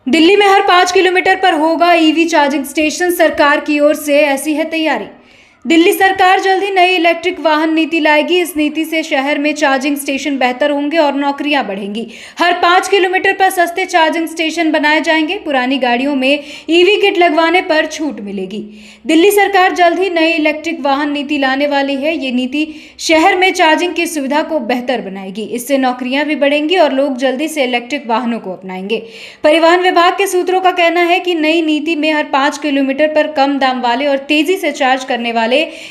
दिल्ली में हर 5 किलोमीटर पर होगा ईवी चार्जिंग स्टेशन। सरकार की ओर से ऐसी है तैयारी। दिल्ली सरकार जल्द ही नई इलेक्ट्रिक वाहन नीति लाएगी। इस नीति से शहर में चार्जिंग स्टेशन बेहतर होंगे और नौकरियां बढ़ेंगी। हर 5 किलोमीटर पर सस्ते चार्जिंग स्टेशन बनाए जाएंगे। पुरानी गाड़ियों में ईवी किट लगवाने पर छूट मिलेगी। दिल्ली सरकार जल्द ही नई इलेक्ट्रिक वाहन नीति लाने वाली है। ये नीति शहर में चार्जिंग की सुविधा को बेहतर बनाएगी। इससे नौकरियां भी बढ़ेंगी और लोग जल्दी से इलेक्ट्रिक वाहनों को अपनाएंगे। परिवहन विभाग के सूत्रों का कहना है कि नई नीति में हर 5 किलोमीटर पर कम दाम वाले और तेजी से चार्ज करने वाले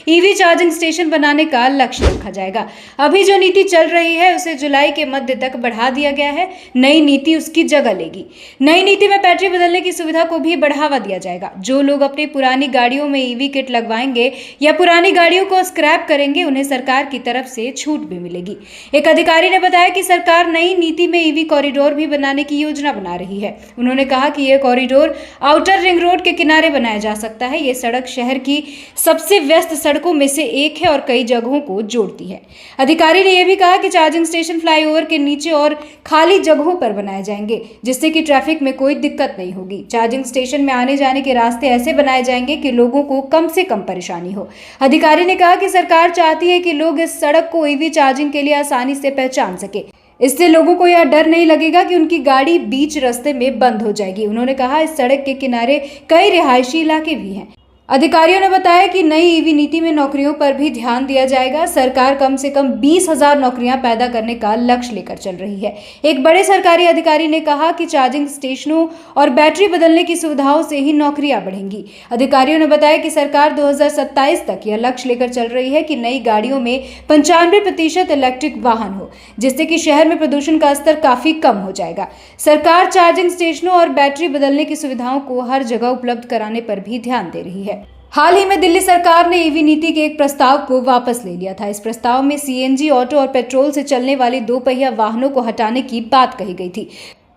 ईवी चार्जिंग स्टेशन बनाने का लक्ष्य रखा जाएगा। अभी जो नीति चल रही है उसे जुलाई के मध्य तक बढ़ा दिया गया है। नई नीति उसकी जगह लेगी। नई नीति में बैटरी बदलने की सुविधा को भी बढ़ावा दिया जाएगा। जो लोग अपनी पुरानी गाड़ियों में ईवी किट लगवाएंगे या पुरानी गाड़ियों को स्क्रैप करेंगे, उन्हें सरकार की तरफ से छूट भी मिलेगी। एक अधिकारी ने बताया कि सरकार नई नीति में ईवी कॉरिडोर भी बनाने की योजना बना रही है। उन्होंने कहा कि यह कॉरिडोर आउटर रिंग रोड के किनारे बनाया जा सकता है। यह सड़क शहर की सबसे व्यस्त सड़कों में से एक है और कई जगहों को जोड़ती है। अधिकारी ने यह भी कहा कि चार्जिंग स्टेशन फ्लाईओवर के नीचे और खाली जगहों पर बनाए जाएंगे, जिससे कि ट्रैफिक में कोई दिक्कत नहीं होगी। चार्जिंग स्टेशन में आने जाने के रास्ते ऐसे बनाए जाएंगे कि लोगों को कम से कम परेशानी हो। अधिकारी ने कहा कि सरकार चाहती है कि लोग इस सड़क को ईवी चार्जिंग के लिए आसानी से पहचान सके। इससे लोगों को यह डर नहीं लगेगा कि उनकी गाड़ी बीच रास्ते में बंद हो जाएगी। उन्होंने कहा इस सड़क के किनारे कई रिहायशी इलाके भी हैं। अधिकारियों ने बताया कि नई ईवी नीति में नौकरियों पर भी ध्यान दिया जाएगा। सरकार कम से कम 20,000 नौकरियां पैदा करने का लक्ष्य लेकर चल रही है। एक बड़े सरकारी अधिकारी ने कहा कि चार्जिंग स्टेशनों और बैटरी बदलने की सुविधाओं से ही नौकरियां बढ़ेंगी। अधिकारियों ने बताया कि सरकार 2027 तक यह लक्ष्य लेकर चल रही है कि नई गाड़ियों में 95% इलेक्ट्रिक वाहन हो, जिससे कि शहर में प्रदूषण का स्तर काफी कम हो जाएगा। सरकार चार्जिंग स्टेशनों और बैटरी बदलने की सुविधाओं को हर जगह उपलब्ध कराने पर भी ध्यान दे रही है। हाल ही में दिल्ली सरकार ने ईवी नीति के एक प्रस्ताव को वापस ले लिया था। इस प्रस्ताव में सीएनजी ऑटो और पेट्रोल से चलने वाली 2 पहिया वाहनों को हटाने की बात कही गई थी।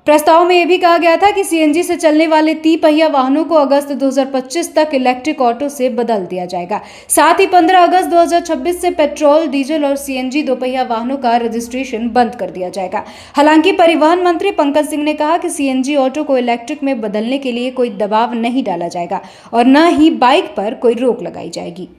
प्रस्ताव में यह भी कहा गया था कि सीएनजी से चलने वाले 3 पहिया वाहनों को अगस्त 2025 तक इलेक्ट्रिक ऑटो से बदल दिया जाएगा। साथ ही 15 अगस्त 2026 से पेट्रोल, डीजल और सीएनजी 2 पहिया वाहनों का रजिस्ट्रेशन बंद कर दिया जाएगा। हालांकि परिवहन मंत्री पंकज सिंह ने कहा कि सीएनजी ऑटो को इलेक्ट्रिक में बदलने के लिए कोई दबाव नहीं डाला जाएगा और न ही बाइक पर कोई रोक लगाई जाएगी।